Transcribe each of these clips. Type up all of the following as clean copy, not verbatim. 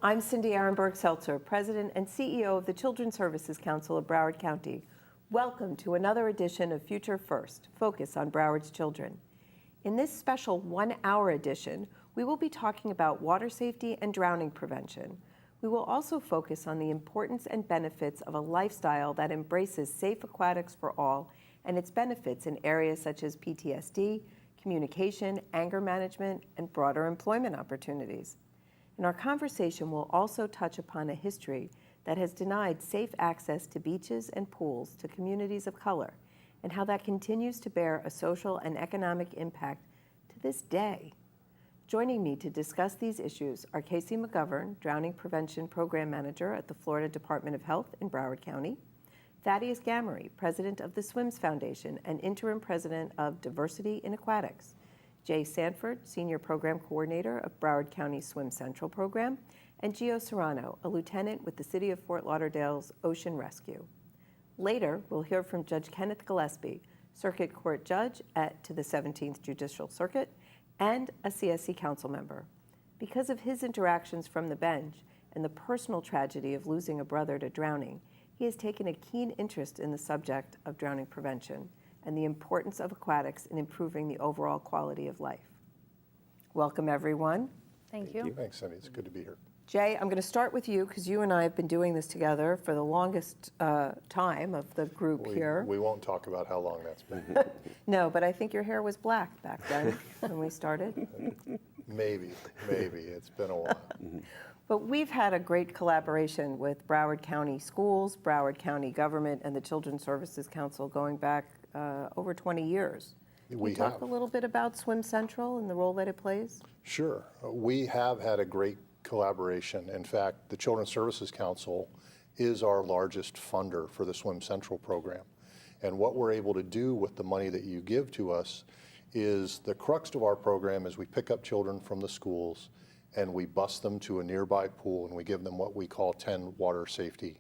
I'm Cindy Ehrenberg-Seltzer, President and CEO of the Children's Services Council of Broward County. Welcome to another edition of Future First, Focus on Broward's Children. In this special one-hour edition, we will be talking about water safety and drowning prevention. We will also focus on the importance and benefits of a lifestyle that embraces safe aquatics for all and its benefits in areas such as PTSD, communication, anger management, and broader employment opportunities. In our conversation, we'll also touch upon a history that has denied safe access to beaches and pools to communities of color, and how that continues to bear a social and economic impact to this day. Joining me to discuss these issues are Casey McGovern, Drowning Prevention Program Manager at the Florida Department of Health in Broward County, Thaddeus Gamery, President of the SWIMS Foundation and Interim President of Diversity in Aquatics, Jay Sanford, Senior Program Coordinator of Broward County Swim Central Program, and Gio Serrano, a lieutenant with the City of Fort Lauderdale's Ocean Rescue. Later, we'll hear from Judge Kenneth Gillespie, Circuit Court Judge to the 17th Judicial Circuit, and a CSC Council member. Because of his interactions from the bench and the personal tragedy of losing a brother to drowning, he has taken a keen interest in the subject of drowning prevention and the importance of aquatics in improving the overall quality of life. Welcome, everyone. Thank you. Thanks, Cindy. It's good to be here. Jay, I'm going to start with you because you and I have been doing this together for the longest time of the group here. We won't talk about how long that's been. No, but I think your hair was black back then when we started. Maybe. It's been a while. But we've had a great collaboration with Broward County Schools, Broward County Government, and the Children's Services Council going back over 20 years. Can you talk a little bit about Swim Central and the role that it plays? Sure. We have had a great collaboration. In fact, the Children's Services Council is our largest funder for the Swim Central program. And what we're able to do with the money that you give to us is the crux of our program is we pick up children from the schools and we bus them to a nearby pool and we give them what we call 10 water safety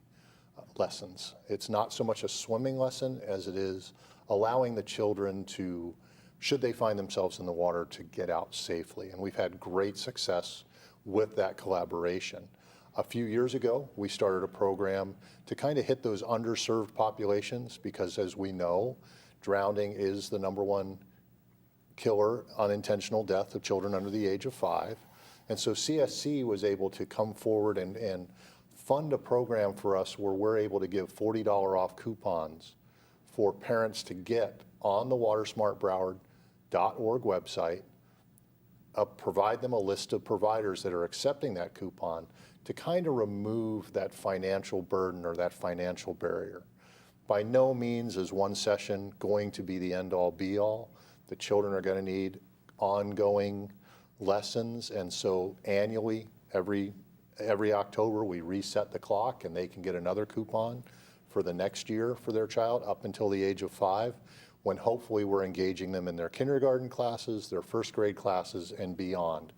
lessons. It's not so much a swimming lesson as it is allowing the children to, should they find themselves in the water, to get out safely. And we've had great success with that collaboration. A few years ago, we started a program to kind of hit those underserved populations because, as we know, drowning is the #1 killer, unintentional death of children under the age of 5. And so CSC was able to come forward and fund a program for us where we're able to give $40 off coupons for parents to get on the watersmartbroward.org website, provide them a list of providers that are accepting that coupon to kind of remove that financial burden or that financial barrier. By no means is one session going to be the end-all be-all. The children are going to need ongoing lessons, and so annually, every October, we reset the clock and they can get another coupon for the next year for their child up until the age of 5, when hopefully we're engaging them in their kindergarten classes, their first grade classes, and beyond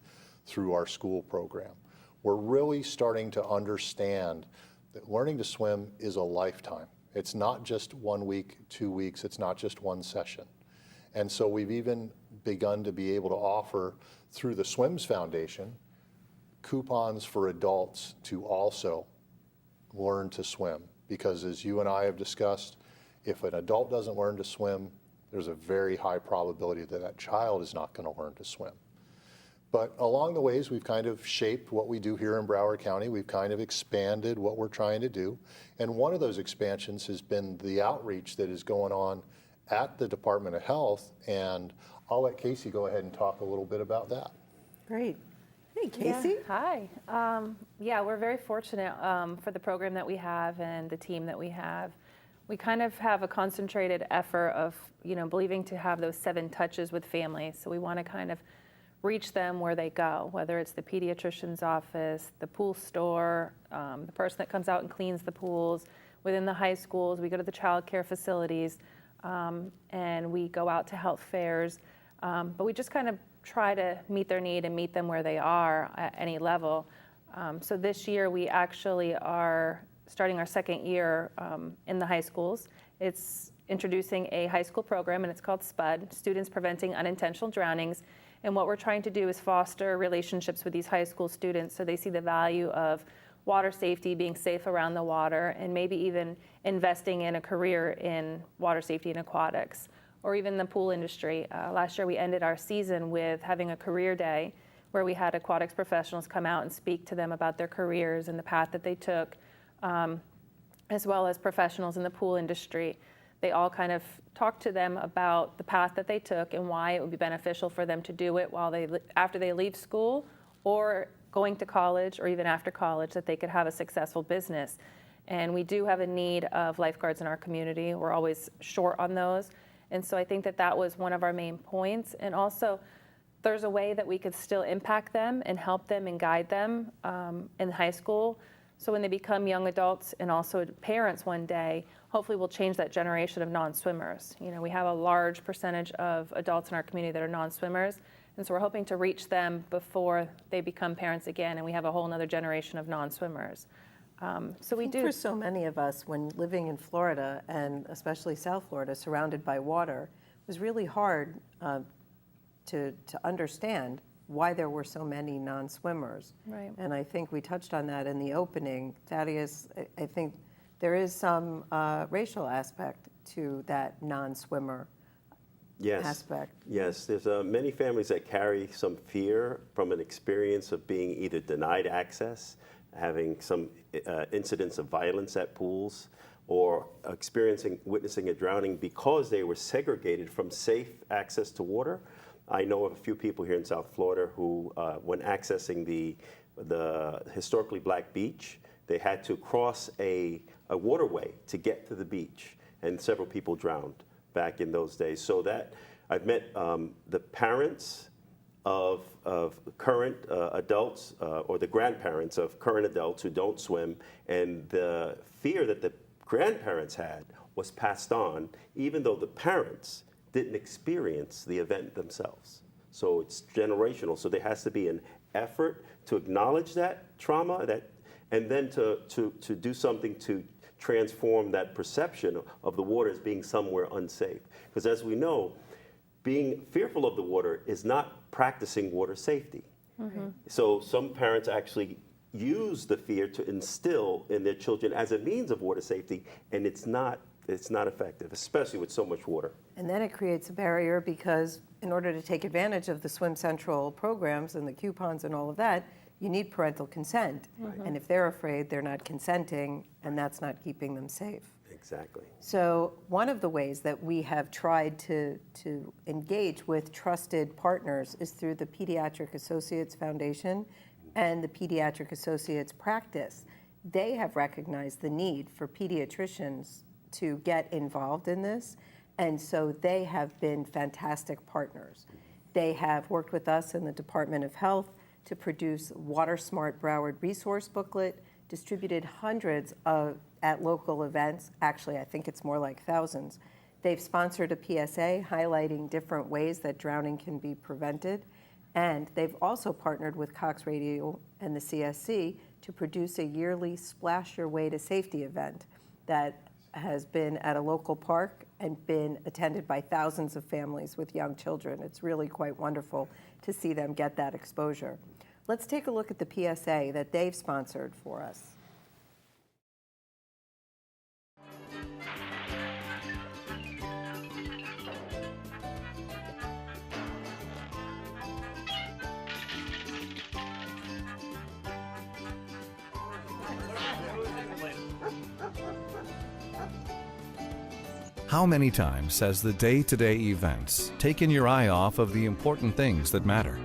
through our school program. We're really starting to understand that learning to swim is a lifetime. It's not just 1 week, 2 weeks, it's not just one session. And so we've even begun to be able to offer through the SWIMS Foundation coupons for adults to also learn to swim. Because as you and I have discussed, if an adult doesn't learn to swim, there's a very high probability that that child is not going to learn to swim. But along the ways, we've kind of shaped what we do here in Broward County. We've kind of expanded what we're trying to do. And one of those expansions has been the outreach that is going on at the Department of Health. And I'll let Casey go ahead and talk a little bit about that. Great. Hey, Casey. Yeah, hi. We're very fortunate for the program that we have and the team that we have. We kind of have a concentrated effort of, believing to have those 7 touches with families. So we want to kind of reach them where they go, whether it's the pediatrician's office, the pool store, the person that comes out and cleans the pools. Within the high schools, we go to the child care facilities, and we go out to health fairs. But we just kind of try to meet their need and meet them where they are at any level. So this year we actually are starting our second year in the high schools. It's introducing a high school program, and it's called SPUD, Students Preventing Unintentional Drownings. And what we're trying to do is foster relationships with these high school students so they see the value of water safety, being safe around the water, and maybe even investing in a career in water safety and aquatics, or even the pool industry. Last year we ended our season with having a career day where we had aquatics professionals come out and speak to them about their careers and the path that they took, as well as professionals in the pool industry. They all kind of talked to them about the path that they took and why it would be beneficial for them to do it after they leave school, or going to college, or even after college, that they could have a successful business. And we do have a need of lifeguards in our community. We're always short on those. And so I think that that was one of our main points. And also, there's a way that we could still impact them and help them and guide them in high school. So when they become young adults and also parents one day, hopefully we'll change that generation of non-swimmers. You know, we have a large percentage of adults in our community that are non-swimmers. And so we're hoping to reach them before they become parents again, and we have a whole other generation of non-swimmers. So we do. For so many of us, when living in Florida, and especially South Florida, surrounded by water, it was really hard to understand why there were so many non-swimmers. Right. And I think we touched on that in the opening. Thaddeus, I think there is some racial aspect to that non-swimmer aspect. Yes, there's many families that carry some fear from an experience of being either denied access, having some incidents of violence at pools, or witnessing a drowning because they were segregated from safe access to water. I know of a few people here in South Florida who, when accessing the historically black beach, they had to cross a waterway to get to the beach, and several people drowned back in those days. So that I've met the parents of current adults or the grandparents of current adults who don't swim, and the fear that the grandparents had was passed on, even though the parents didn't experience the event themselves. So it's generational. So there has to be an effort to acknowledge that trauma, and then to do something to transform that perception of the water as being somewhere unsafe. Because as we know, being fearful of the water is not practicing water safety. Mm-hmm. So some parents actually use the fear to instill in their children as a means of water safety, and it's not effective, especially with so much water. And then it creates a barrier because in order to take advantage of the Swim Central programs and the coupons and all of that, you need parental consent. Right. And if they're afraid, they're not consenting, and that's not keeping them safe. Exactly. So one of the ways that we have tried to engage with trusted partners is through the Pediatric Associates Foundation and the Pediatric Associates Practice. They have recognized the need for pediatricians to get involved in this, and so they have been fantastic partners. They have worked with us in the Department of Health to produce Water Smart Broward resource booklet, distributed hundreds at local events. Actually, I think it's more like thousands. They've sponsored a PSA highlighting different ways that drowning can be prevented. And they've also partnered with Cox Radio and the CSC to produce a yearly Splash Your Way to Safety event that has been at a local park and been attended by thousands of families with young children. It's really quite wonderful to see them get that exposure. Let's take a look at the PSA that they've sponsored for us. How many times has the day-to-day events taken your eye off of the important things that matter?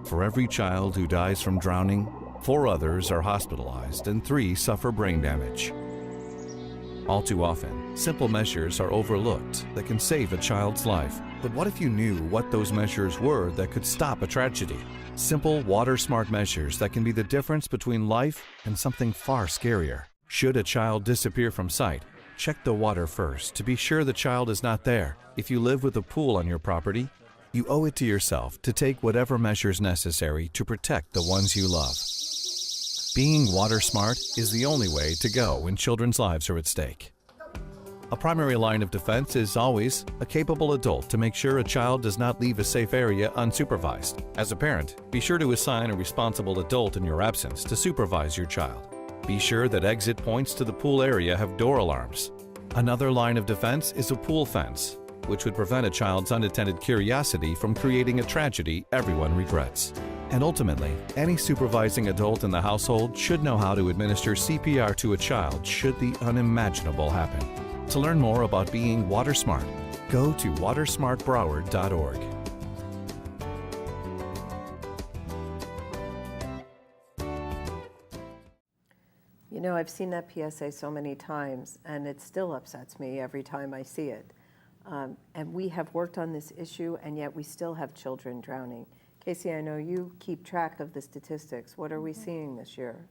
For every child who dies from drowning, 4 others are hospitalized and 3 suffer brain damage. All too often, simple measures are overlooked that can save a child's life. But what if you knew what those measures were that could stop a tragedy? Simple, water-smart measures that can be the difference between life and something far scarier. Should a child disappear from sight, check the water first to be sure the child is not there. If you live with a pool on your property, you owe it to yourself to take whatever measures necessary to protect the ones you love. being water smart is the only way to go when children's lives are at stake. A primary line of defense is always a capable adult to make sure a child does not leave a safe area unsupervised. As a parent, be sure to assign a responsible adult in your absence to supervise your child. Be sure that exit points to the pool area have door alarms. Another line of defense is a pool fence, which would prevent a child's unattended curiosity from creating a tragedy everyone regrets. And ultimately, any supervising adult in the household should know how to administer CPR to a child should the unimaginable happen. To learn more about being water smart, go to watersmartbroward.org. You know, I've seen that PSA so many times, and it still upsets me every time I see it. And we have worked on this issue, and yet we still have children drowning. Casey, I know you keep track of the statistics. What are we seeing this year?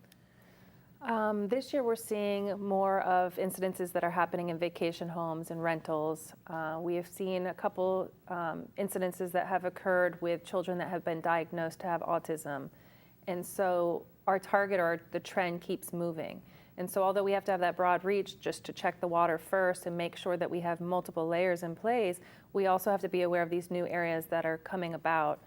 This year we're seeing more of incidences that are happening in vacation homes and rentals. We have seen a couple incidences that have occurred with children that have been diagnosed to have autism. And so our target or the trend keeps moving. And so although we have to have that broad reach just to check the water first and make sure that we have multiple layers in place, we also have to be aware of these new areas that are coming about.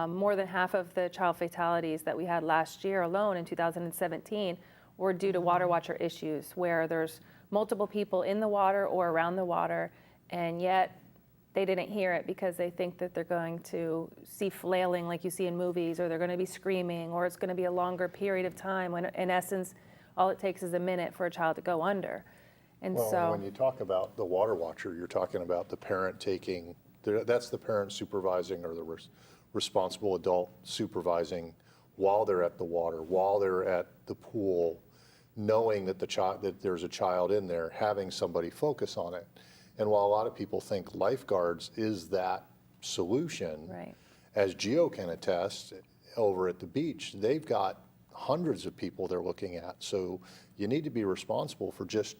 More than half of the child fatalities that we had last year alone in 2017 were due to water watcher issues, where there's multiple people in the water or around the water, and yet they didn't hear it because they think that they're going to see flailing like you see in movies, or they're going to be screaming, or it's going to be a longer period of time when in essence all it takes is a minute for a child to go under. And Well, so when you talk about the water watcher, you're talking about the parent that's the parent supervising, or the responsible adult supervising while they're at the water, while they're at the pool, knowing that that there's a child in there, having somebody focus on it. And while a lot of people think lifeguards is that solution, right. as Gio can attest, over at the beach, they've got hundreds of people they're looking at. So you need to be responsible for just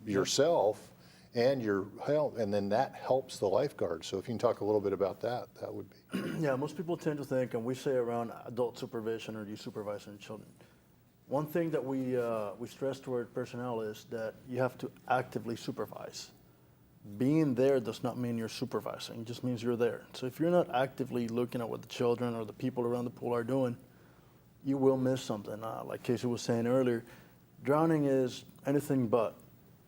yourself and your health, and then that helps the lifeguard. So if you can talk a little bit about that, that would be. Yeah, most people tend to think, and we say around adult supervision or you supervising children. One thing that we stress to our personnel is that you have to actively supervise. Being there does not mean you're supervising, it just means you're there. So if you're not actively looking at what the children or the people around the pool are doing, you will miss something. Like Casey was saying earlier, drowning is anything but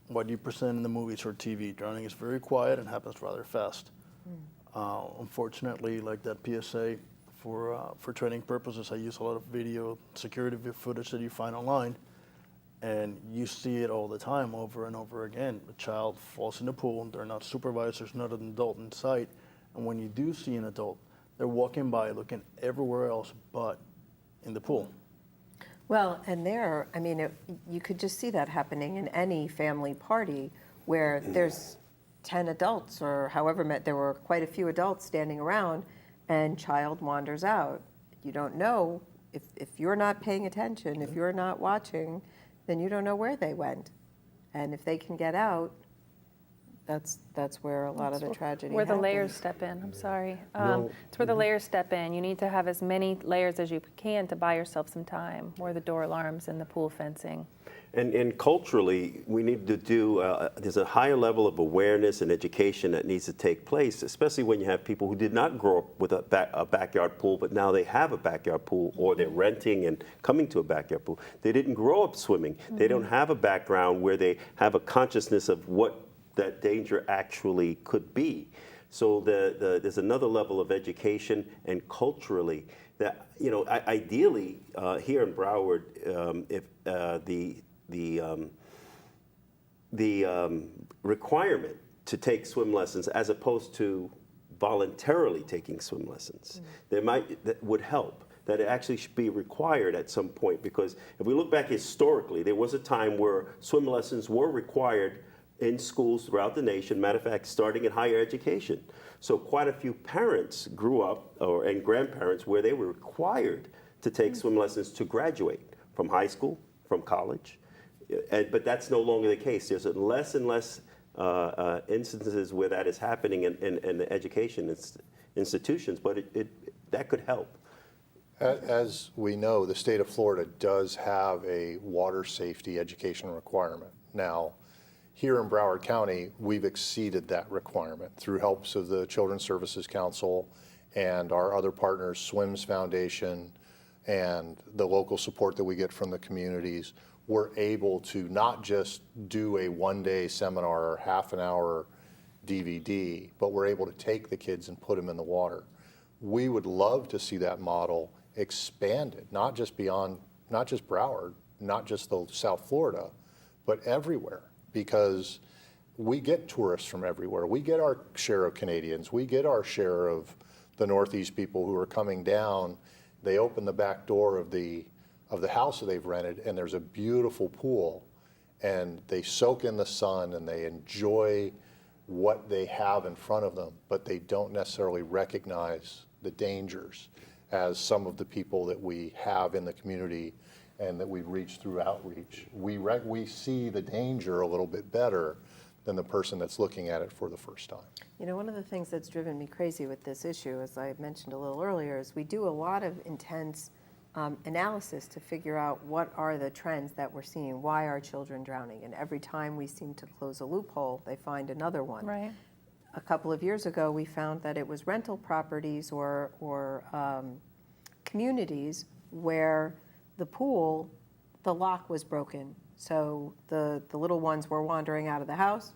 what you present in the movies or TV. Drowning is very quiet and happens rather fast. Unfortunately, like that PSA, for training purposes, I use a lot of video security footage that you find online, and you see it all the time, over and over again. A child falls in the pool, and they're not supervised, there's not an adult in sight, and when you do see an adult, they're walking by looking everywhere else but in the pool. Well, and you could just see that happening in any family party where there's 10 adults or however many, there were quite a few adults standing around, and child wanders out. You don't know, if you're not paying attention, if you're not watching, then you don't know where they went. And if they can get out, that's where a lot of the tragedy where the happens. layers step in. I'm sorry. No. It's where the layers step in. You need to have as many layers as you can to buy yourself some time, where the door alarms and the pool fencing. And culturally, we need to do, there's a higher level of awareness and education that needs to take place, especially when you have people who did not grow up with a backyard pool, but now they have a backyard pool, or they're renting and coming to a backyard pool. They didn't grow up swimming. They don't have a background where they have a consciousness of what that danger actually could be. So there's another level of education, and culturally that, ideally here in Broward, if the requirement to take swim lessons as opposed to voluntarily taking swim lessons, that would help. That it actually should be required at some point, because if we look back historically, there was a time where swim lessons were required in schools throughout the nation, matter of fact, starting in higher education. So quite a few parents grew up, and grandparents, where they were required to take swim lessons to graduate from high school, from college. But that's no longer the case. There's less and less instances where that is happening in the education institutions, but that could help. As we know, the state of Florida does have a water safety education requirement. Now, here in Broward County, we've exceeded that requirement through helps of the Children's Services Council and our other partners, SWIMS Foundation, and the local support that we get from the communities. We're able to not just do a one-day seminar or half an hour DVD, but we're able to take the kids and put them in the water. We would love to see that model expanded, not just Broward, not just the South Florida, but everywhere, because we get tourists from everywhere. We get our share of Canadians. We get our share of the Northeast people who are coming down. They open the back door of the house that they've rented, and there's a beautiful pool, and they soak in the sun and they enjoy what they have in front of them, but they don't necessarily recognize the dangers as some of the people that we have in the community and that we've reached through outreach. We see the danger a little bit better than the person that's looking at it for the first time. You know, one of the things that's driven me crazy with this issue, as I mentioned a little earlier, is we do a lot of intense analysis to figure out what are the trends that we're seeing. Why are children drowning? And every time we seem to close a loophole, they find another one. Right. A couple of years ago, we found that it was rental properties or communities where the pool, the lock was broken. So the little ones were wandering out of the house,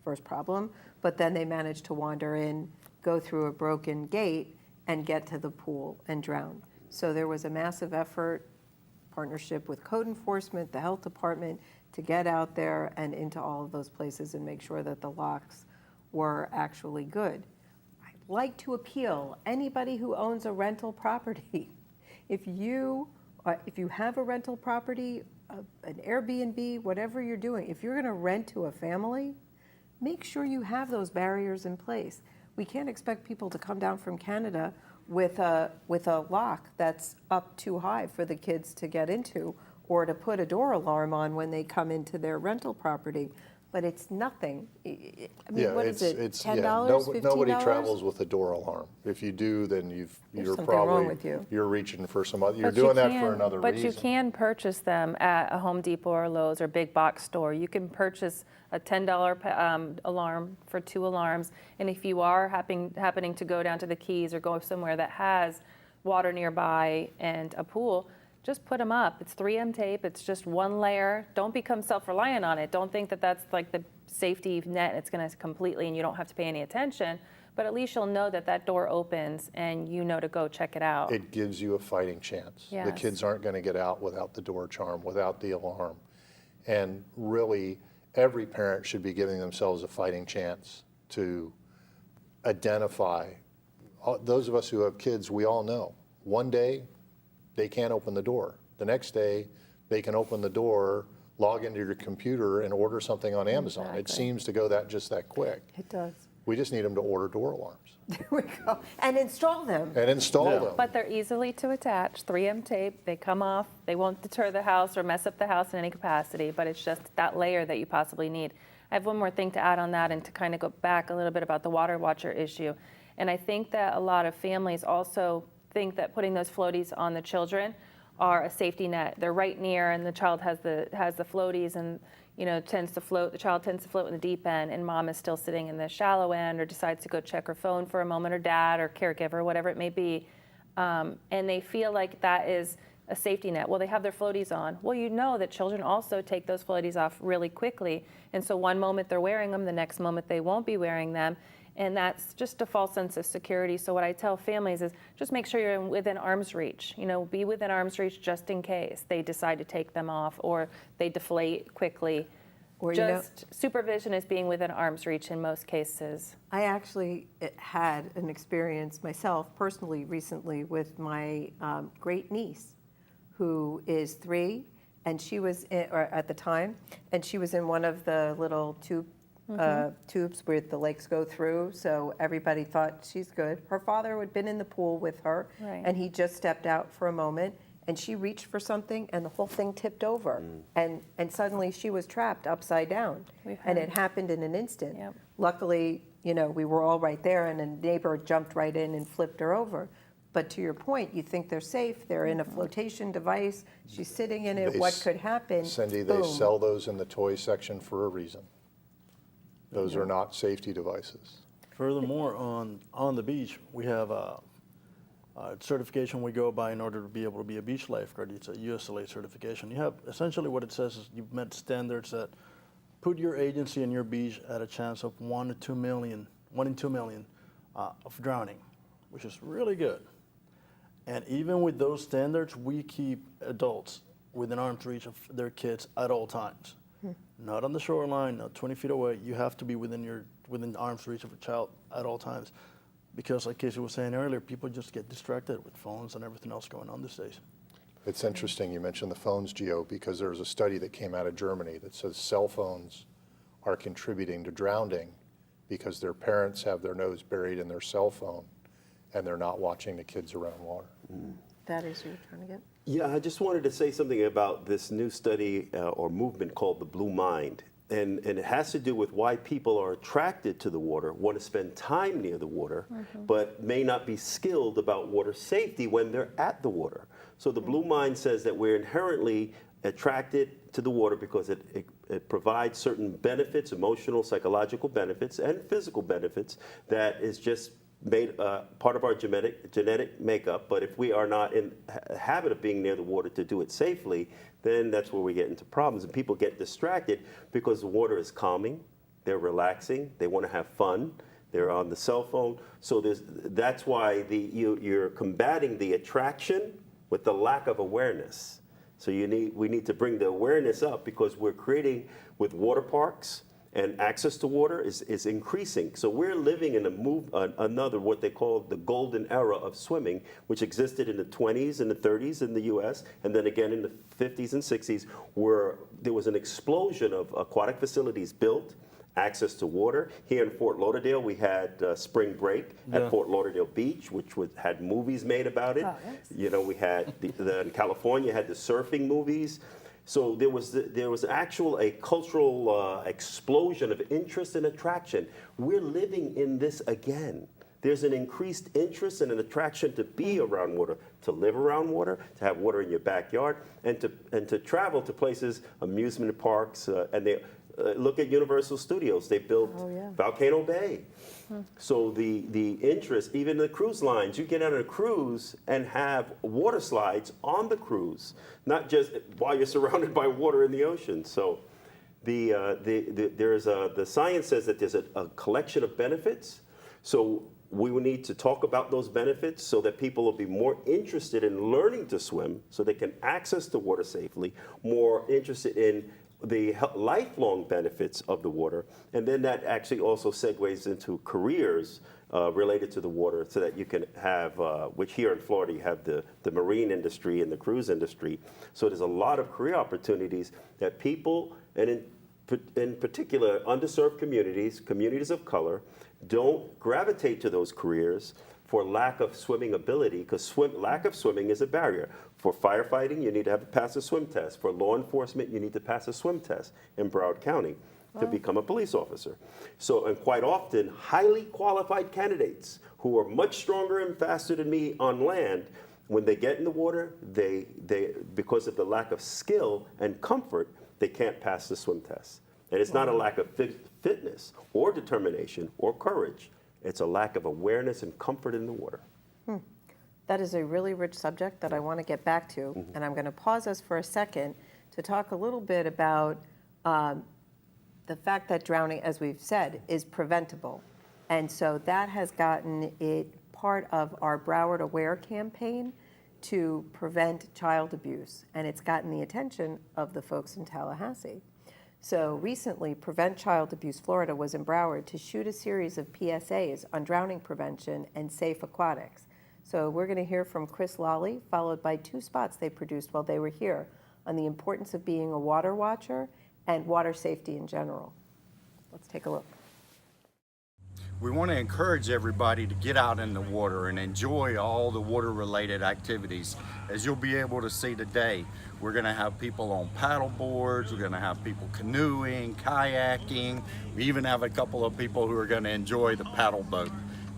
first problem, but then they managed to wander in, go through a broken gate, and get to the pool and drown. So there was a massive effort, partnership with code enforcement, the health department, to get out there and into all of those places and make sure that the locks were actually good. I'd like to appeal anybody who owns a rental property. If you have a rental property, an Airbnb, whatever you're doing, if you're going to rent to a family, make sure you have those barriers in place. We can't expect people to come down from Canada with a lock that's up too high for the kids to get into, or to put a door alarm on when they come into their rental property. But it's nothing. I mean, what is it, $10, $15? Nobody travels with a door alarm. If you do, then you're something probably wrong with you. You're reaching for some other. You're But you doing that can- for another But reason. you can purchase them at a Home Depot or Lowe's or big box store. You can purchase a $10 alarm for 2 alarms. And if you are happening to go down to the Keys or go somewhere that has water nearby and a pool, just put them up. It's 3M tape. It's just one layer. Don't become self-reliant on it. Don't think that that's like the safety net. It's going to completely, and you don't have to pay any attention. But at least you'll know that that door opens and you know to go check it out. It gives you a fighting chance. The Yes. kids aren't going to get out without the door charm, without the alarm. And really, every parent should be giving themselves a fighting chance to identify. Those of us who have kids, we all know. One day, they can't open the door. The next day, they can open the door, log into your computer, and order something on Amazon. It Exactly. seems to go just that quick. It does. We just need them to order door alarms There we go. And install them. and install Yeah. them. But they're easily to attach, 3M tape, they come off, they won't deter the house or mess up the house in any capacity, but it's just that layer that you possibly need. I have one more thing to add on that and to kind of go back a little bit about the water watcher issue. And I think that a lot of families also think that putting those floaties on the children are a safety net. They're right near, and the child has the floaties, and tends to float. The child tends to float in the deep end, and mom is still sitting in the shallow end, or decides to go check her phone for a moment, or dad, or caregiver, whatever it may be, and they feel like that is a safety net. Well, they have their floaties on. Well, you know that children also take those floaties off really quickly, and so one moment they're wearing them, the next moment they won't be wearing them. And that's just a false sense of security. So what I tell families is just make sure you're within arm's reach. Be within arm's reach just in case they decide to take them off or they deflate quickly. Or, Just supervision is being within arm's reach in most cases. I actually had an experience myself personally recently with my great niece, who is 3, and she was at the time, and she was in one of the little tubes where the legs go through, so everybody thought she's good. Her father had been in the pool with her, Right. and he just stepped out for a moment, and she reached for something, and the whole thing tipped over, and suddenly she was trapped upside down, We've and had- it happened in an instant. Yep. Luckily, we were all right there, and a neighbor jumped right in and flipped her over. But to your point, you think they're safe, they're in a flotation device, she's sitting in it, what could happen? Cindy, they Boom. sell those in the toy section for a reason. Those are not safety devices. Furthermore, on the beach, we have a certification we go by in order to be able to be a beach lifeguard. It's a USLA certification. You have, essentially what it says is you've met standards that put your agency and your beach at a chance of 1 in 2 million of drowning, which is really good. And even with those standards, we keep adults within arm's reach of their kids at all times. Not on the shoreline, not 20 feet away. You have to be within arm's reach of a child at all times. Because like Casey was saying earlier, people just get distracted with phones and everything else going on these days. It's interesting you mentioned the phones, Gio, because there's a study that came out of Germany that says cell phones are contributing to drowning because their parents have their nose buried in their cell phone and they're not watching the kids around water. That is you're trying to get? Yeah, I just wanted to say something about this new study or movement called the Blue Mind. And it has to do with why people are attracted to the water, want to spend time near the water, but may not be skilled about water safety when they're at the water. So the Blue Mind says that we're inherently attracted to the water because it provides certain benefits, emotional, psychological benefits, and physical benefits that is just made part of our genetic makeup. But if we are not in a habit of being near the water to do it safely, then that's where we get into problems. And people get distracted because the water is calming, they're relaxing, they want to have fun, they're on the cell phone. So that's why you're combating the attraction with the lack of awareness. So we need to bring the awareness up because we're creating with water parks, and access to water is increasing. So we're living in another, what they call the golden era of swimming, which existed in the 20s and the 30s in the US, and then again in the 50s and 60s, where there was an explosion of aquatic facilities built, access to water. Here in Fort Lauderdale, we had spring break at Fort Lauderdale Beach, which had movies made about it. Oh, yes. You know, we had, in California, had the surfing movies. So there was a cultural explosion of interest and attraction. We're living in this again. There's an increased interest and an attraction to be around water, to live around water, to have water in your backyard, and to travel to places, amusement parks, and they look at Universal Studios. They built Volcano Bay. So the interest, even the cruise lines, you get on a cruise and have water slides on the cruise, not just while you're surrounded by water in the ocean. So the science says that there's a collection of benefits. So we will need to talk about those benefits so that people will be more interested in learning to swim so they can access the water safely, more interested in the lifelong benefits of the water, and then that actually also segues into careers related to the water so that you can have, which here in Florida you have the marine industry and the cruise industry. So there's a lot of career opportunities that people, and in particular underserved communities of color, don't gravitate to those careers for lack of swimming ability, because lack of swimming is a barrier. For firefighting, you need to pass a swim test. For law enforcement, you need to pass a swim test in Broward County to become a police officer. So, and quite often, highly qualified candidates who are much stronger and faster than me on land, when they get in the water, they because of the lack of skill and comfort, they can't pass the swim test. And it's not a lack of fitness or determination or courage. It's a lack of awareness and comfort in the water. That is a really rich subject that I want to get back to, and I'm going to pause us for a second to talk a little bit about the fact that drowning, as we've said, is preventable. And so that has gotten it part of our Broward Aware campaign to prevent child abuse, and it's gotten the attention of the folks in Tallahassee. So recently, Prevent Child Abuse Florida was in Broward to shoot a series of PSAs on drowning prevention and safe aquatics. So we're going to hear from Chris Lawley, followed by 2 spots they produced while they were here on the importance of being a water watcher and water safety in general. Let's take a look. We want to encourage everybody to get out in the water and enjoy all the water-related activities. As you'll be able to see today, we're going to have people on paddle boards, we're going to have people canoeing, kayaking, we even have a couple of people who are going to enjoy the paddle boat.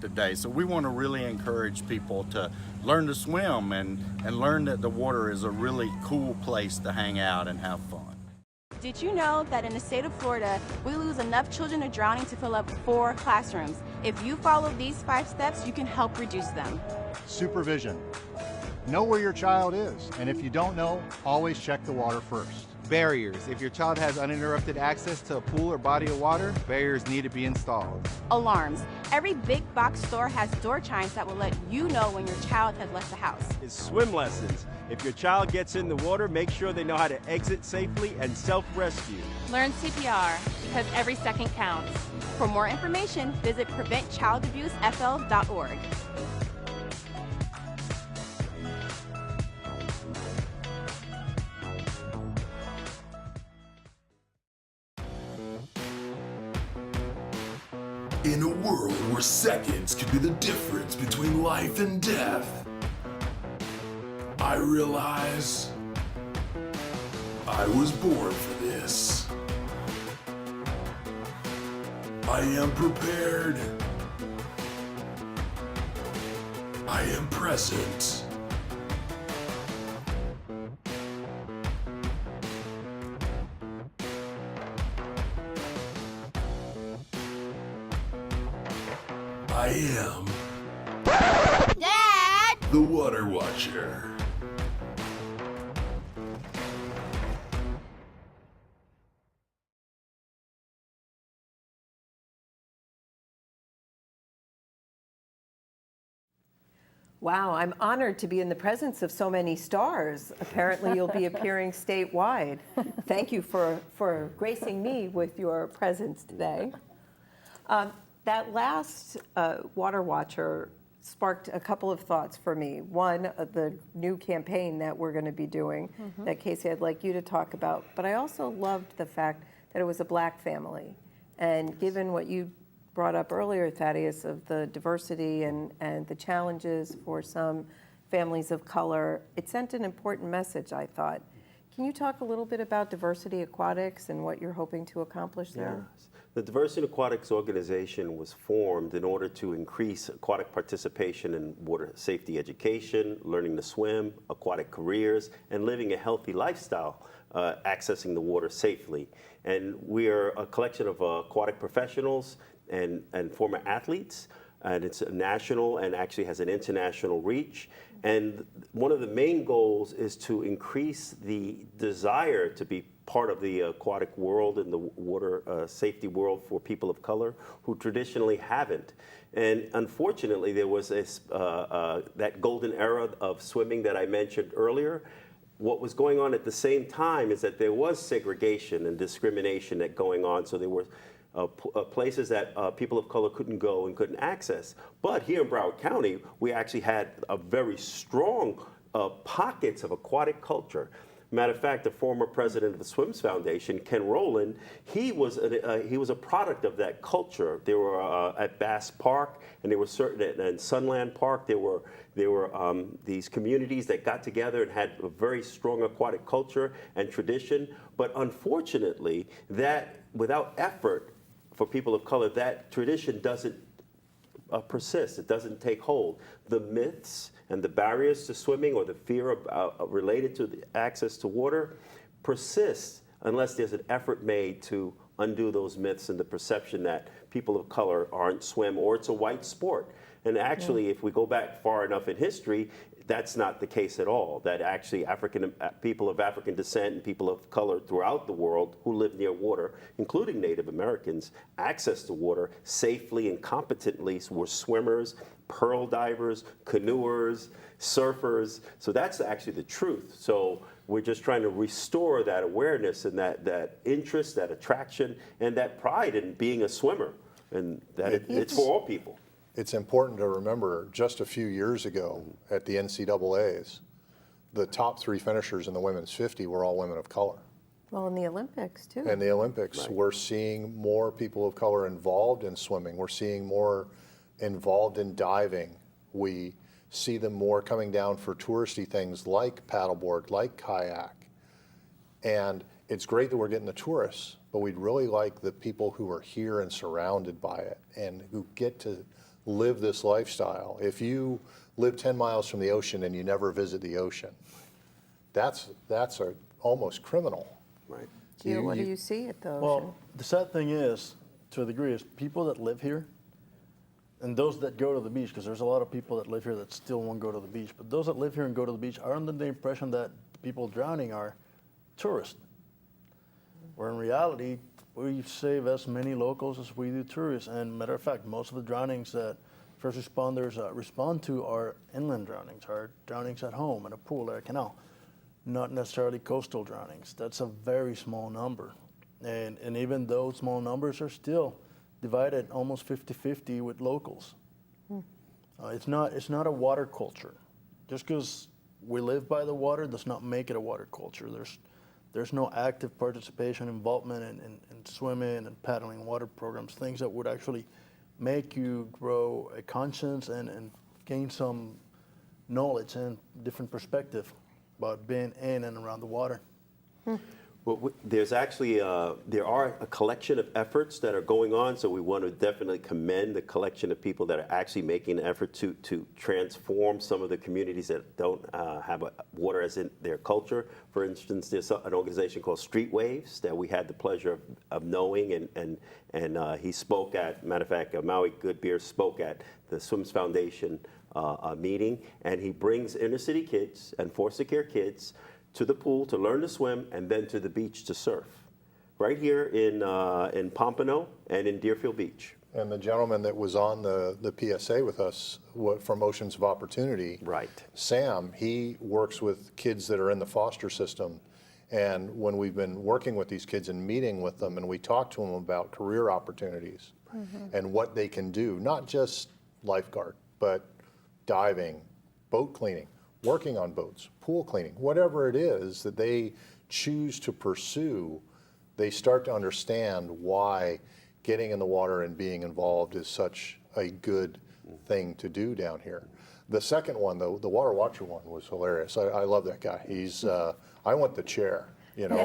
today. So we want to really encourage people to learn to swim and learn that the water is a really cool place to hang out and have fun. Did you know that in the state of Florida, we lose enough children to drowning to fill up 4 classrooms? If you follow these 5 steps, you can help reduce them. Supervision. Know where your child is, and if you don't know, always check the water first. Barriers. If your child has uninterrupted access to a pool or body of water, barriers need to be installed. Alarms. Every big box store has door chimes that will let you know when your child has left the house. Is swim lessons. If your child gets in the water, make sure they know how to exit safely and self-rescue. Learn CPR because every second counts. For more information, visit preventchildabusefl.org. In a world where seconds could be the difference between life and death, I realize I was born for this. I am prepared. I am present. I am Dad, the Water Watcher. Wow, I'm honored to be in the presence of so many stars. Apparently, you'll be appearing statewide. Thank you for gracing me with your presence today. That last Water Watcher sparked a couple of thoughts for me. One, the new campaign that we're going to be doing, that Casey, I'd like you to talk about. But I also loved the fact that it was a Black family. And given what you brought up earlier, Thaddeus, of the diversity and the challenges for some families of color, it sent an important message, I thought. Can you talk a little bit about Diversity Aquatics and what you're hoping to accomplish there? Yes. The Diversity Aquatics organization was formed in order to increase aquatic participation in water safety education, learning to swim, aquatic careers, and living a healthy lifestyle, accessing the water safely. And we are a collection of aquatic professionals and former athletes, and it's a national and actually has an international reach. And one of the main goals is to increase the desire to be part of the aquatic world and the water safety world for people of color who traditionally haven't. And unfortunately, there was this, that golden era of swimming that I mentioned earlier. What was going on at the same time is that there was segregation and discrimination that going on. So there were places that people of color couldn't go and couldn't access. But here in Broward County, we actually had a very strong pockets of aquatic culture. Matter of fact, the former president of the Swims Foundation, Ken Rowland, he was a product of that culture. They were at Bass Park, and they were certain in Sunland Park. There were these communities that got together and had a very strong aquatic culture and tradition. But unfortunately, that without effort for people of color, that tradition doesn't persist. It doesn't take hold. The myths and the barriers to swimming or the fear related to the access to water persist unless there's an effort made to undo those myths and the perception that people of color aren't swim or it's a white sport. And actually, if we go back far enough in history, that's not the case at all. That actually people of African descent and people of color throughout the world who live near water, including Native Americans, access to water safely and competently were swimmers, pearl divers, canoers, surfers. So that's actually the truth. So we're just trying to restore that awareness and that interest, that attraction, and that pride in being a swimmer, and that it's for all people. It's important to remember just a few years ago at the NCAAs, the top 3 finishers in the women's 50 were all women of color. Well, in the Olympics, too. In the Olympics, Right. We're seeing more people of color involved in swimming. We're seeing more involved in diving. We see them more coming down for touristy things like paddleboard, like kayak. And it's great that we're getting the tourists, but we'd really like the people who are here and surrounded by it and who get to live this lifestyle. If you live 10 miles from the ocean and you never visit the ocean, that's almost criminal. Right. Gio, what do you see at the ocean? Well, the sad thing is, to a degree, is people that live here and those that go to the beach, because there's a lot of people that live here that still won't go to the beach, but those that live here and go to the beach are under the impression that the people drowning are tourists. Where in reality, we save as many locals as we do tourists. And matter of fact, most of the drownings that first responders respond to are inland drownings, are drownings at home, in a pool or a canal, not necessarily coastal drownings. That's a very small number. And even those small numbers are still divided almost 50-50 with locals. It's not a water culture. Just because we live by the water does not make it a water culture. There's no active participation, involvement in swimming and paddling water programs, things that would actually make you grow a conscience and gain some knowledge and different perspective about being in and around the water. Well, there's actually, there are a collection of efforts that are going on, so we want to definitely commend the collection of people that are actually making an effort to transform some of the communities that don't have water as in their culture. For instance, there's an organization called Street Waves that we had the pleasure of knowing, and he spoke at, matter of fact, Maui Goodbeer spoke at the Swims Foundation meeting, and he brings inner city kids and foster care kids to the pool to learn to swim, and then to the beach to surf, right here in Pompano and in Deerfield Beach. And the gentleman that was on the PSA with us from Oceans of Opportunity, right, Sam, he works with kids that are in the foster system. And when we've been working with these kids and meeting with them, and we talk to them about career opportunities and what they can do, not just lifeguard, but diving, boat cleaning, working on boats, pool cleaning, whatever it is that they choose to pursue, they start to understand why getting in the water and being involved is such a good thing to do down here. The second one, though, the water watcher one, was hilarious. I love that guy. He's, I want the chair. You know,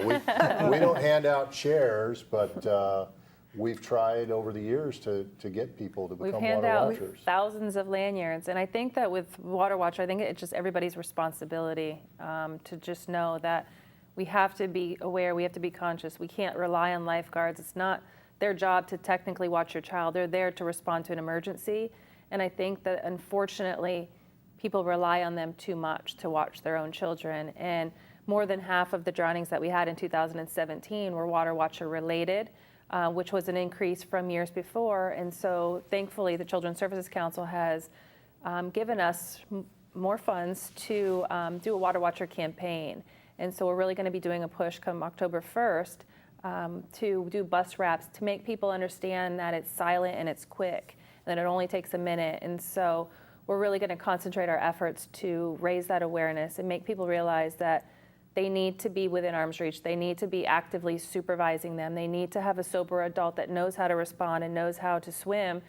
we don't hand out chairs, but we've tried over the years to get people to become water watchers. We've thousands of lanyards, and I think that with Water Watcher, I think it's just everybody's responsibility to just know that we have to be aware, we have to be conscious. We can't rely on lifeguards. It's not their job to technically watch your child. They're there to respond to an emergency, and I think that unfortunately people rely on them too much to watch their own children, and more than half of the drownings that we had in 2017 were Water Watcher related. Which was an increase from years before. And so thankfully the Children's Services Council has given us more funds to do a Water Watcher campaign. And so we're really going to be doing a push come October 1st to do bus wraps to make people understand that it's silent and it's quick, and that it only takes a minute. And so we're really going to concentrate our efforts to raise that awareness and make people realize that they need to be within arm's reach. They need to be actively supervising them. They need to have a sober adult that knows how to respond and knows how to swim,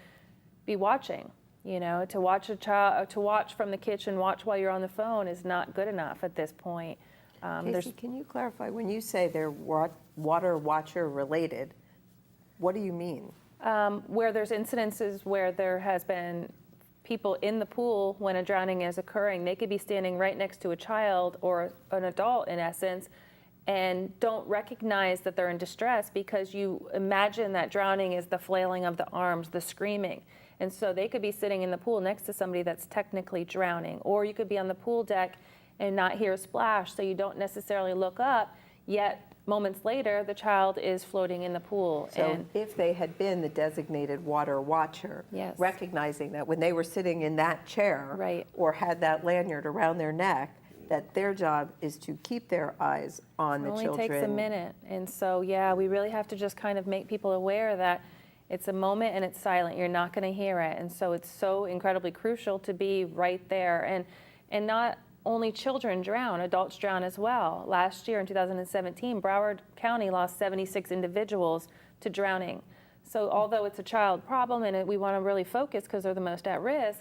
be watching. You know, to watch a child, to watch from the kitchen, watch while you're on the phone is not good enough at this point. Casey, can you clarify, when you say they're water watcher related, what do you mean? Where there's incidences where there has been people in the pool when a drowning is occurring, they could be standing right next to a child or an adult in essence and don't recognize that they're in distress because you imagine that drowning is the flailing of the arms, the screaming. And so they could be sitting in the pool next to somebody that's technically drowning, or you could be on the pool deck and not hear a splash, so you don't necessarily look up, yet moments later, the child is floating in the pool. So and if they had been the designated water watcher, yes, recognizing that when they were sitting in that chair right, or had that lanyard around their neck, that their job is to keep their eyes on the children. It only takes a minute. And so, yeah, we really have to just kind of make people aware that it's a moment and it's silent. You're not going to hear it. And so it's so incredibly crucial to be right there. And not only children drown, adults drown as well. Last year in 2017, Broward County lost 76 individuals to drowning. So although it's a child problem and we want to really focus because they're the most at risk,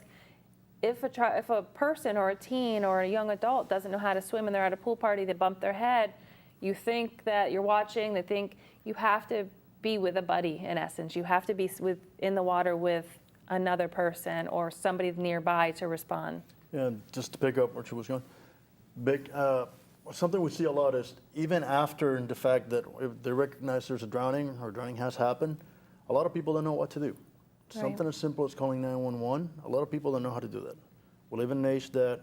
if a person or a teen or a young adult doesn't know how to swim and they're at a pool party, they bump their head, you think that you're watching, they think you have to be with a buddy in essence. You have to be in the water with another person or somebody nearby to respond. Yeah, just to pick up where she was going, something we see a lot is even after the fact that if they recognize there's a drowning or drowning has happened, a lot of people don't know what to do. Right. Something as simple as calling 911, a lot of people don't know how to do that. We live in an age that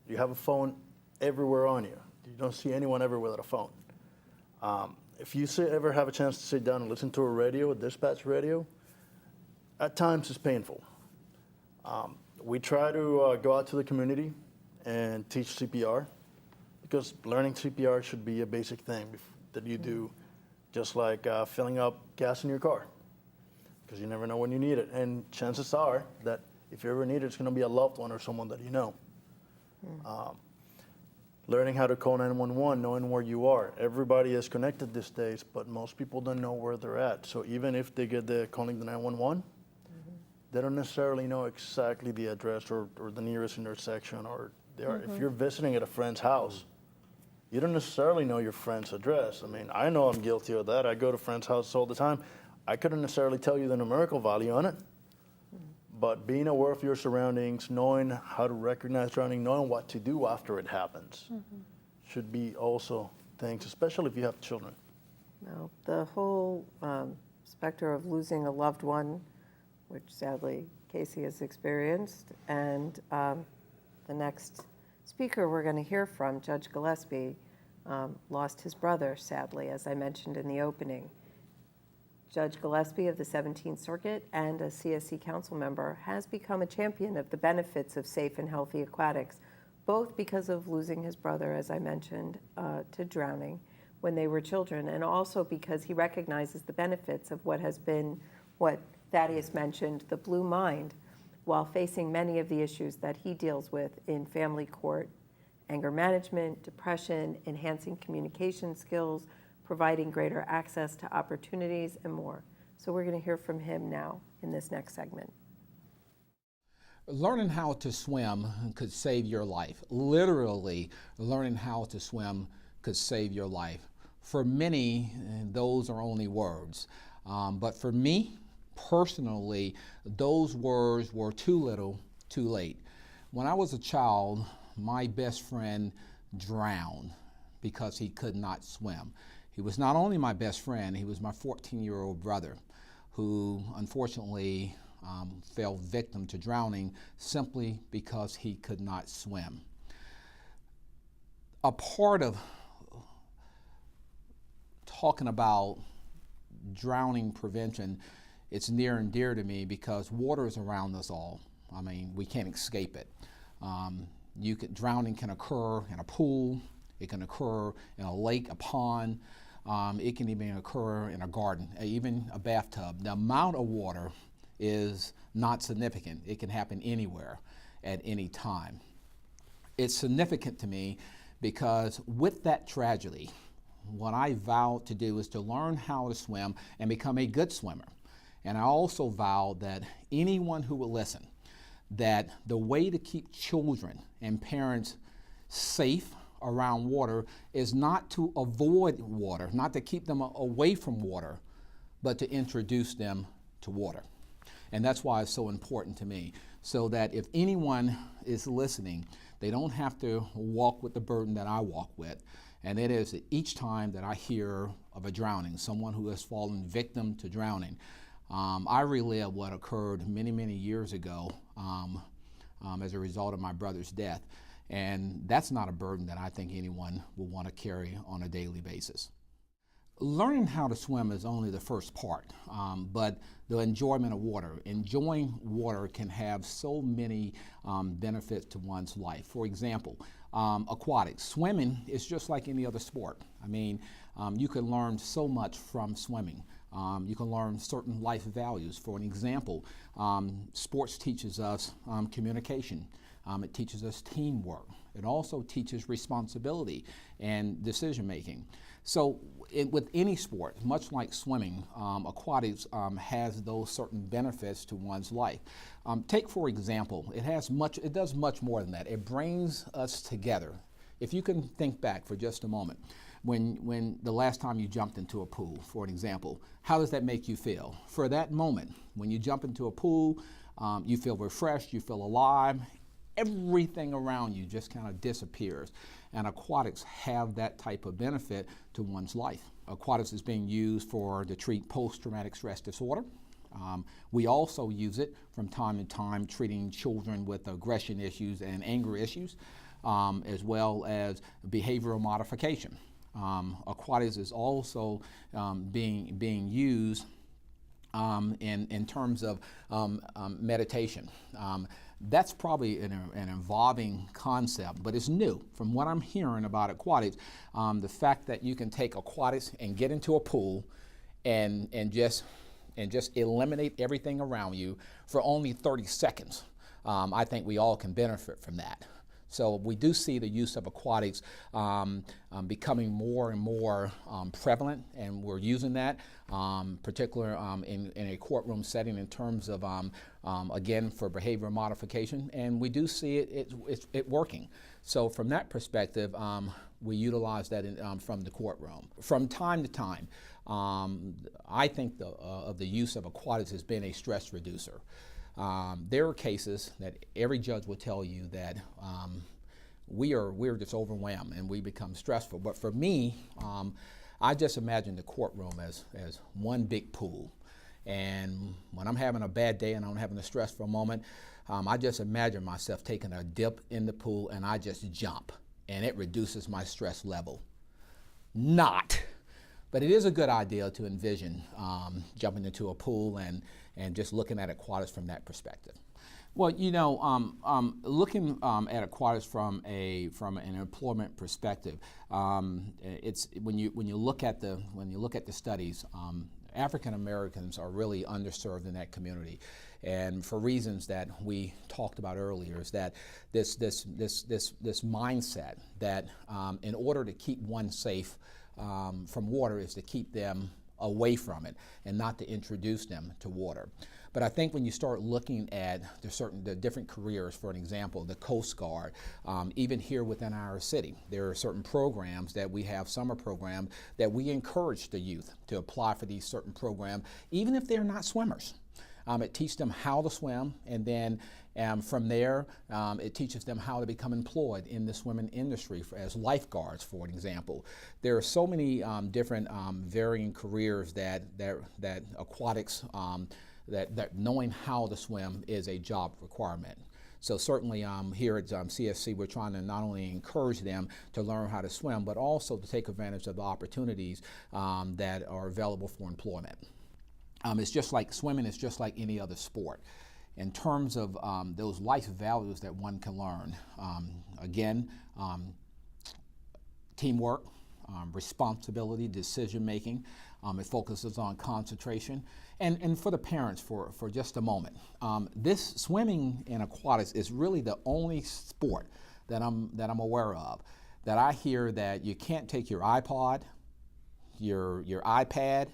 you have a phone everywhere on you. You don't see anyone ever without a phone. If you ever have a chance to sit down and listen to a radio, a dispatch radio, at times it's painful. We try to go out to the community and teach CPR, because learning CPR should be a basic thing that you do, just like filling up gas in your car, because you never know when you need it. And chances are that if you ever need it, it's going to be a loved one or someone that you know. Learning how to call 911, knowing where you are. Everybody is connected these days, but most people don't know where they're at. So even if they get calling the 911, they don't necessarily know exactly the address or the nearest intersection. Or if you're visiting at a friend's house, you don't necessarily know your friend's address. I mean, I know I'm guilty of that. I go to friends' houses all the time. I couldn't necessarily tell you the numerical value on it, but being aware of your surroundings, knowing how to recognize drowning, knowing what to do after it happens, should be also things, especially if you have children. Well, the whole specter of losing a loved one, which sadly Casey has experienced, and the next speaker we're going to hear from, Judge Gillespie, lost his brother, sadly, as I mentioned in the opening. Judge Gillespie of the 17th Circuit and a CSC council member has become a champion of the benefits of safe and healthy aquatics, both because of losing his brother, as I mentioned, to drowning when they were children, and also because he recognizes the benefits of what has been, what Thaddeus mentioned, the blue mind, while facing many of the issues that he deals with in family court: anger management, depression, enhancing communication skills, providing greater access to opportunities, and more. So we're going to hear from him now in this next segment. Learning how to swim could save your life. Literally, learning how to swim could save your life. For many, those are only words. But for me, personally, those words were too little, too late. When I was a child, my best friend drowned because he could not swim. He was not only my best friend, he was my 14-year-old brother who unfortunately fell victim to drowning simply because he could not swim. A part of talking about drowning prevention, it's near and dear to me because water is around us all. I mean, we can't escape it. Drowning can occur in a pool, it can occur in a lake, a pond, it can even occur in a garden, even a bathtub. The amount of water is not significant. It can happen anywhere at any time. It's significant to me because with that tragedy, what I vowed to do is to learn how to swim and become a good swimmer. And I also vowed that anyone who will listen, that the way to keep children and parents safe around water is not to avoid water, not to keep them away from water, but to introduce them to water. And that's why it's so important to me, so that if anyone is listening, they don't have to walk with the burden that I walk with. And it is each time that I hear of a drowning, someone who has fallen victim to drowning, I relive what occurred many, many years ago as a result of my brother's death. And that's not a burden that I think anyone will want to carry on a daily basis. Learning how to swim is only the first part, but the enjoyment of water. Enjoying water can have so many benefits to one's life. For example, aquatics. Swimming is just like any other sport. I mean, you can learn so much from swimming. You can learn certain life values. For an example, sports teaches us communication. It teaches us teamwork. It also teaches responsibility and decision making. So with any sport, much like swimming, aquatics has those certain benefits to one's life. Take, for example, it does much more than that. It brings us together. If you can think back for just a moment, when the last time you jumped into a pool, for an example, how does that make you feel? For that moment, when you jump into a pool, you feel refreshed, you feel alive, everything around you just kind of disappears. And aquatics have that type of benefit to one's life. Aquatics is being used to treat post-traumatic stress disorder. We also use it from time to time treating children with aggression issues and anger issues, as well as behavioral modification. Aquatics is also being used in terms of meditation. That's probably an evolving concept, but it's new. From what I'm hearing about aquatics, the fact that you can take aquatics and get into a pool and just eliminate everything around you for only 30 seconds, I think we all can benefit from that. So we do see the use of aquatics becoming more and more prevalent, and we're using that, particularly in a courtroom setting in terms of, again, for behavior modification, and we do see it working. So from that perspective, we utilize that from the courtroom. From time to time, I think of the use of aquatics as being a stress reducer. There are cases that every judge will tell you that we're just overwhelmed and we become stressful. But for me, I just imagine the courtroom as one big pool. And when I'm having a bad day and I'm having a stressful moment, I just imagine myself taking a dip in the pool and I just jump, and it reduces my stress level. But it is a good idea to envision jumping into a pool and just looking at aquatics from that perspective. Well, you know, looking at aquatics from an employment perspective, it's when you look at the studies, African Americans are really underserved in that community, and for reasons that we talked about earlier, is that this mindset that in order to keep one safe from water is to keep them away from it and not to introduce them to water. But I think when you start looking at the different careers, for an example, the Coast Guard, even here within our city, there are certain programs that we have, summer programs, that we encourage the youth to apply for these certain programs, even if they're not swimmers. It teaches them how to swim, and then from there, it teaches them how to become employed in the swimming industry as lifeguards, for an example. There are so many different varying careers that aquatics, that knowing how to swim is a job requirement. So certainly here at CSC, we're trying to not only encourage them to learn how to swim, but also to take advantage of the opportunities that are available for employment. It's just like swimming is just like any other sport. In terms of those life values that one can learn, again, teamwork, responsibility, decision making. It focuses on concentration. And for the parents, for just a moment, this swimming in aquatics is really the only sport that I'm aware of that I hear that you can't take your iPod, your iPad,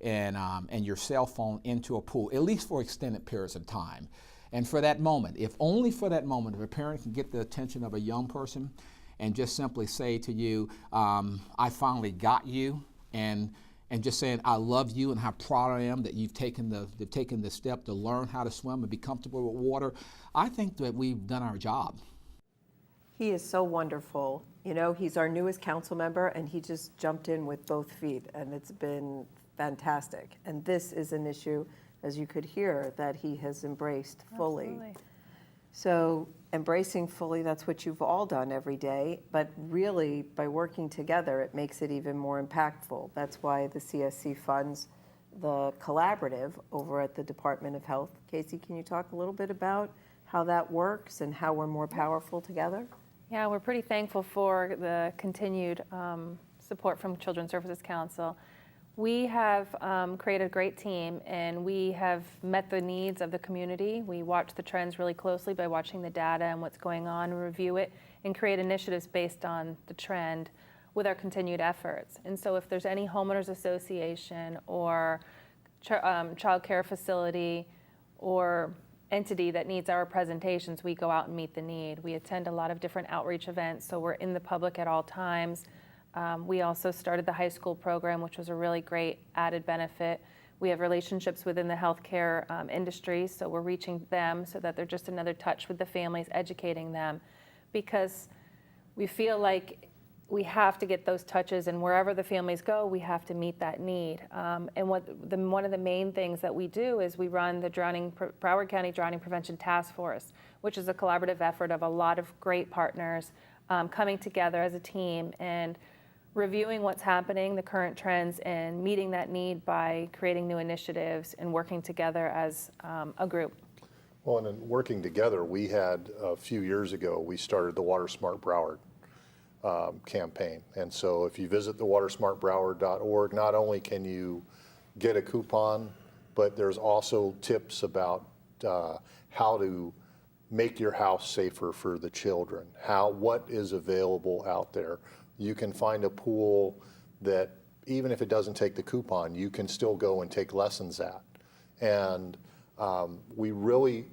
and your cell phone into a pool, at least for extended periods of time. And for that moment, if only for that moment, if a parent can get the attention of a young person and just simply say to you, I finally got you, and just saying, I love you and how proud I am that you've taken the step to learn how to swim and be comfortable with water, I think that we've done our job. He is so wonderful. You know, he's our newest council member, and he just jumped in with both feet, and it's been fantastic. And this is an issue, as you could hear, that he has embraced fully. Absolutely. So embracing fully, that's what you've all done every day, but really by working together, it makes it even more impactful. That's why the CSC funds the collaborative over at the Department of Health. Casey, can you talk a little bit about how that works and how we're more powerful together? Yeah, we're pretty thankful for the continued support from Children's Services Council. We have created a great team, and we have met the needs of the community. We watch the trends really closely by watching the data and what's going on, review it, and create initiatives based on the trend with our continued efforts. And so if there's any homeowners association or child care facility or entity that needs our presentations, we go out and meet the need. We attend a lot of different outreach events, so we're in the public at all times. We also started the high school program, which was a really great added benefit. We have relationships within the healthcare industry, so we're reaching them so that they're just another touch with the families, educating them, because we feel like we have to get those touches, and wherever the families go, we have to meet that need. And one of the main things that we do is we run the Broward County Drowning Prevention Task Force, which is a collaborative effort of a lot of great partners coming together as a team and reviewing what's happening, the current trends, and meeting that need by creating new initiatives and working together as a group. Well, and in working together, we had a few years ago, we started the Water Smart Broward campaign. And so if you visit the watersmartbroward.org, not only can you get a coupon, but there's also tips about how to make your house safer for the children, what is available out there. You can find a pool that, even if it doesn't take the coupon, you can still go and take lessons at. And we really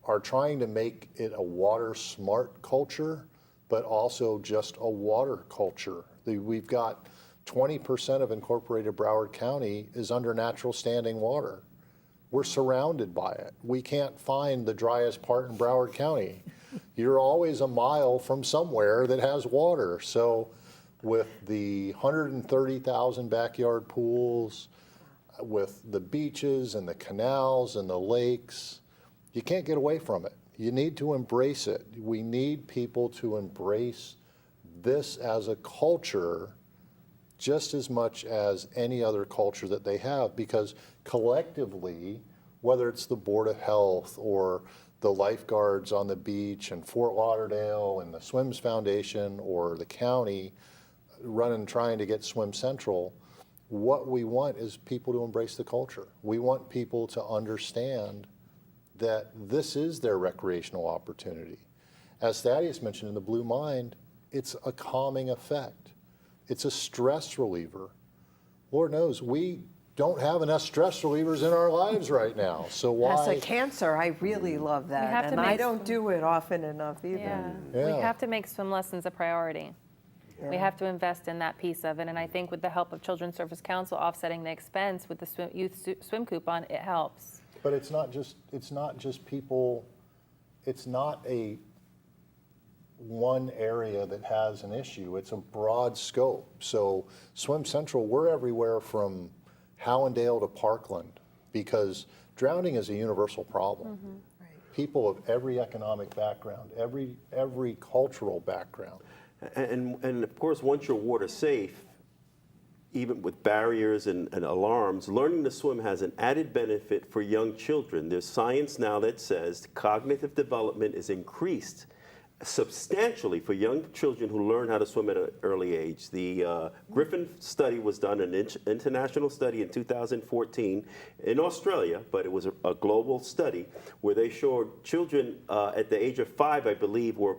are trying to make it a water smart culture, but also just a water culture. We've got 20% of incorporated Broward County is under natural standing water. We're surrounded by it. We can't find the driest part in Broward County. You're always a mile from somewhere that has water. So with the 130,000 backyard pools, with the beaches and the canals and the lakes, you can't get away from it. You need to embrace it. We need people to embrace this as a culture just as much as any other culture that they have, because collectively, whether it's the Board of Health or the lifeguards on the beach in Fort Lauderdale and the Swims Foundation or the county trying to get Swim Central, what we want is people to embrace the culture. We want people to understand that this is their recreational opportunity. As Thaddeus mentioned in the Blue Mind, it's a calming effect. It's a stress reliever. Lord knows we don't have enough stress relievers in our lives right now. So why? As a cancer, I really love that, and I don't do it often enough either. Yeah. We have to make swim lessons a priority. We have to invest in that piece of it, and I think with the help of Children's Service Council offsetting the expense with the youth swim coupon, it helps. But it's not just people. It's not a one area that has an issue. It's a broad scope. So Swim Central, we're everywhere from Howendale to Parkland, because drowning is a universal problem. Mm-hmm. Right. People of every economic background, every cultural background. And of course, once you're water safe, even with barriers and alarms, learning to swim has an added benefit for young children. There's science now that says cognitive development is increased substantially for young children who learn how to swim at an early age. The Griffin study was done, an international study in 2014 in Australia, but it was a global study where they showed children at the age of 5, I believe, were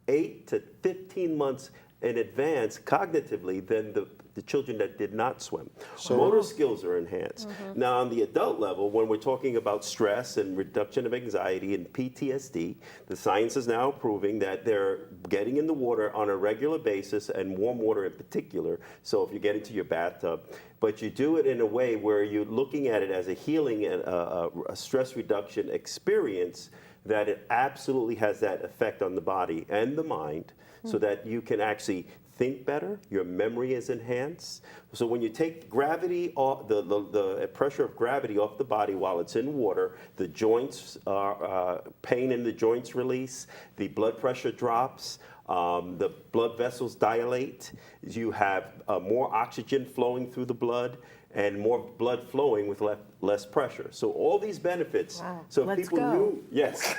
8 to 15 months in advance cognitively than the children that did not swim. So motor skills are enhanced. Mm-hmm. Now on the adult level, when we're talking about stress and reduction of anxiety and PTSD, the science is now proving that they're getting in the water on a regular basis, and warm water in particular. So if you get into your bathtub, but you do it in a way where you're looking at it as a healing and a stress reduction experience, that it absolutely has that effect on the body and the mind, so that you can actually think better, your memory is enhanced. So when you take gravity off, the pressure of gravity off the body while it's in water, the joints, pain in the joints release, the blood pressure drops, the blood vessels dilate, you have more oxygen flowing through the blood, and more blood flowing with less pressure. So all these benefits. Wow. So Let's people go. knew, yes.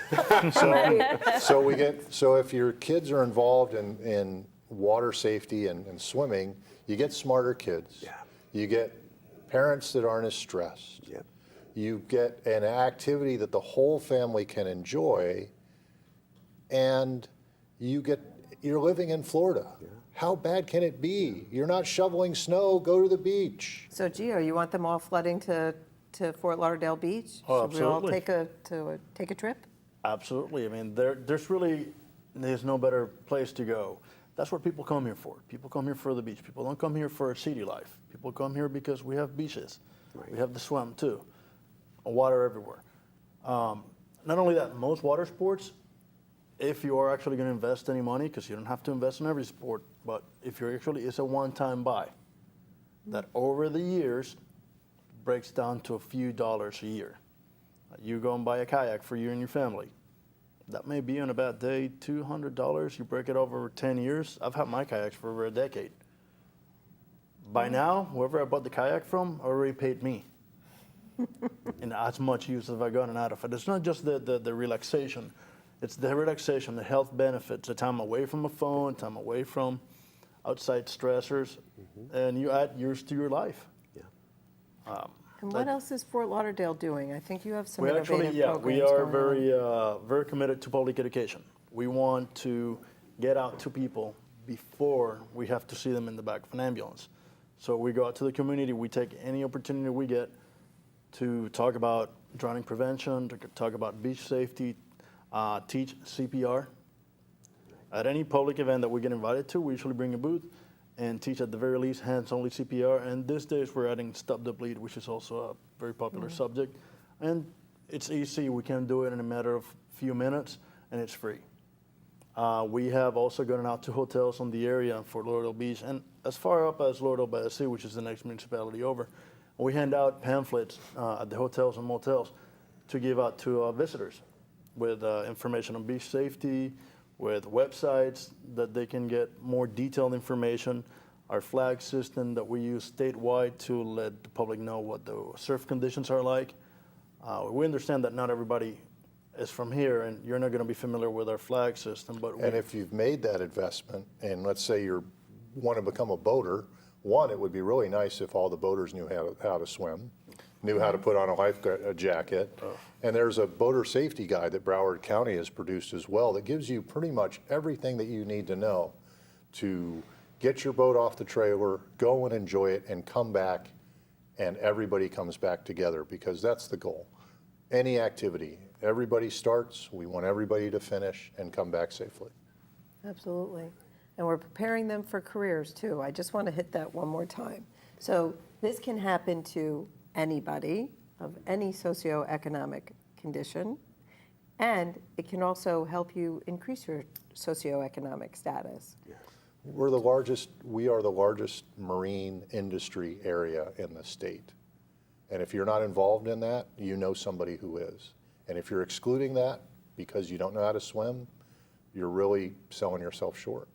So if your kids are involved in water safety and swimming, you get smarter kids. Yeah. You get parents that aren't as stressed. Yeah. You get an activity that the whole family can enjoy, and you're living in Florida. Yeah. How bad can it be? You're not shoveling snow, go to the beach. So Gio, you want them all flooding to Fort Lauderdale Beach? Oh, Should we all absolutely. take a trip? Absolutely. I mean, there's no better place to go. That's what people come here for. People come here for the beach. People don't come here for city life. People come here because we have beaches. Right. We have the swim too. Water everywhere. Not only that, most water sports, if you are actually going to invest any money, because you don't have to invest in every sport, but if you're actually, it's a one-time buy that over the years breaks down to a few dollars a year. You go and buy a kayak for you and your family. That may be on a bad day $200. You break it over 10 years. I've had my kayaks for over a decade. By now, whoever I bought the kayak from already paid me. And as much use as I've gotten out of it. It's not just the relaxation. It's the relaxation, the health benefits, the time away from a phone, time away from outside stressors, and you add years to your life. Yeah. And what else is Fort Lauderdale doing? I think you have some We innovative actually, yeah, programs we are going on. very committed to public education. We want to get out to people before we have to see them in the back of an ambulance. So we go out to the community. We take any opportunity we get to talk about drowning prevention, to talk about beach safety, teach CPR. At any public event that we get invited to, we usually bring a booth and teach at the very least hands-only CPR. And these days we're adding stop the bleed, which is also a very popular subject. And it's easy. We can do it in a matter of few minutes, and it's free. We have also gone out to hotels on the area for Lauderdale Beach and as far up as Lauderdale by the Sea, which is the next municipality over. We hand out pamphlets at the hotels and motels to give out to visitors with information on beach safety, with websites that they can get more detailed information, our flag system that we use statewide to let the public know what the surf conditions are like. We understand that not everybody is from here, and you're not going to be familiar with our flag system. But And if you've made that investment, and let's say you want to become a boater, one, it would be really nice if all the boaters knew how to swim, knew how to put on a life jacket. And there's a boater safety guide that Broward County has produced as well that gives you pretty much everything that you need to know to get your boat off the trailer, go and enjoy it, and come back, and everybody comes back together, because that's the goal. Any activity, everybody starts, we want everybody to finish and come back safely. Absolutely. And we're preparing them for careers too. I just want to hit that one more time. So this can happen to anybody of any socioeconomic condition, and it can also help you increase your socioeconomic status. We are the largest marine industry area in the state. And if you're not involved in that, you know somebody who is. And if you're excluding that because you don't know how to swim, you're really selling yourself short.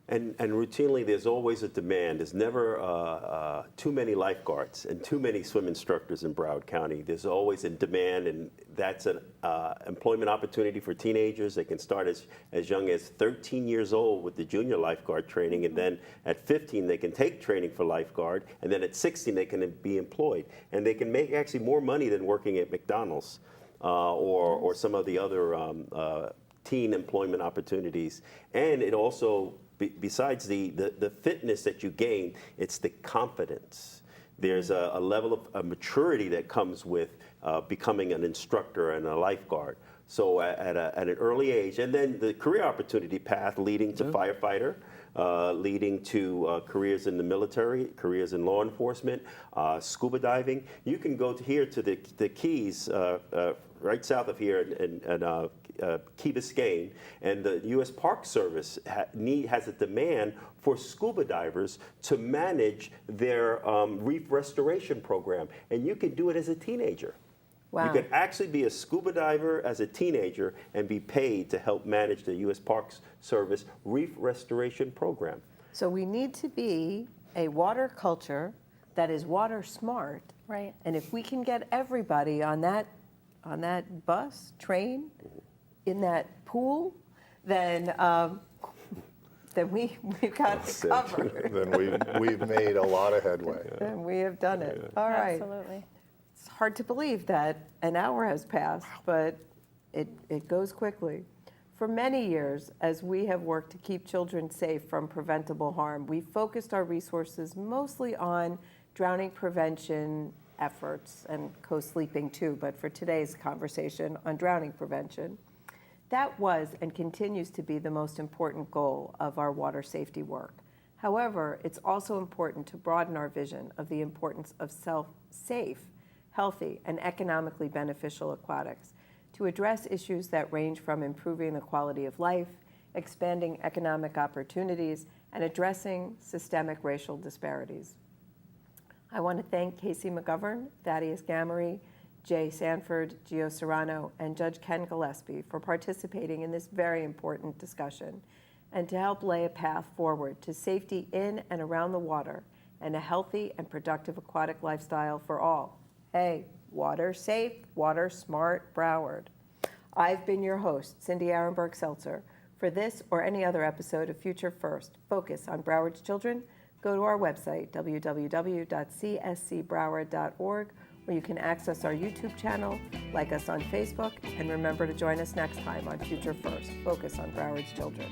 And routinely, there's always a demand. There's never too many lifeguards and too many swim instructors in Broward County. There's always a demand, and that's an employment opportunity for teenagers. They can start as young as 13 years old with the junior lifeguard training, and then at 15 they can take training for lifeguard, and then at 16 they can be employed. And they can make actually more money than working at McDonald's or some of the other teen employment opportunities. And it also, besides the fitness that you gain, it's the confidence. There's a level of maturity that comes with becoming an instructor and a lifeguard. So at an early age, and then the career opportunity path leading to firefighter, leading to careers in the military, careers in law enforcement, scuba diving. You can go here to the Keys, right south of here, and Key Biscayne, and the U.S. Park Service has a demand for scuba divers to manage their reef restoration program, and you can do it as a teenager. Wow. You could actually be a scuba diver as a teenager and be paid to help manage the U.S. Park Service reef restoration program. So we need to be a water culture that is water smart. Right. And if we can get everybody on that bus, train, in that pool, then we've got it covered. Then we've made a lot of headway. Then we have done it. All right. Absolutely. It's hard to believe that an hour has passed, but it goes quickly. For many years, as we have worked to keep children safe from preventable harm, we focused our resources mostly on drowning prevention efforts and co-sleeping too, but for today's conversation on drowning prevention. That was and continues to be the most important goal of our water safety work. However, it's also important to broaden our vision of the importance of safe, healthy, and economically beneficial aquatics to address issues that range from improving the quality of life, expanding economic opportunities, and addressing systemic racial disparities. I want to thank Casey McGovern, Thaddeus Gamery, Jay Sanford, Gio Serrano, and Judge Ken Gillespie for participating in this very important discussion and to help lay a path forward to safety in and around the water and a healthy and productive aquatic lifestyle for all. Hey, water safe, water smart, Broward. I've been your host, Cindy Arenberg-Seltzer. For this or any other episode of Future First, focus on Broward's children, go to our website, www.cscbroward.org, where you can access our YouTube channel, like us on Facebook, and remember to join us next time on Future First, focus on Broward's children.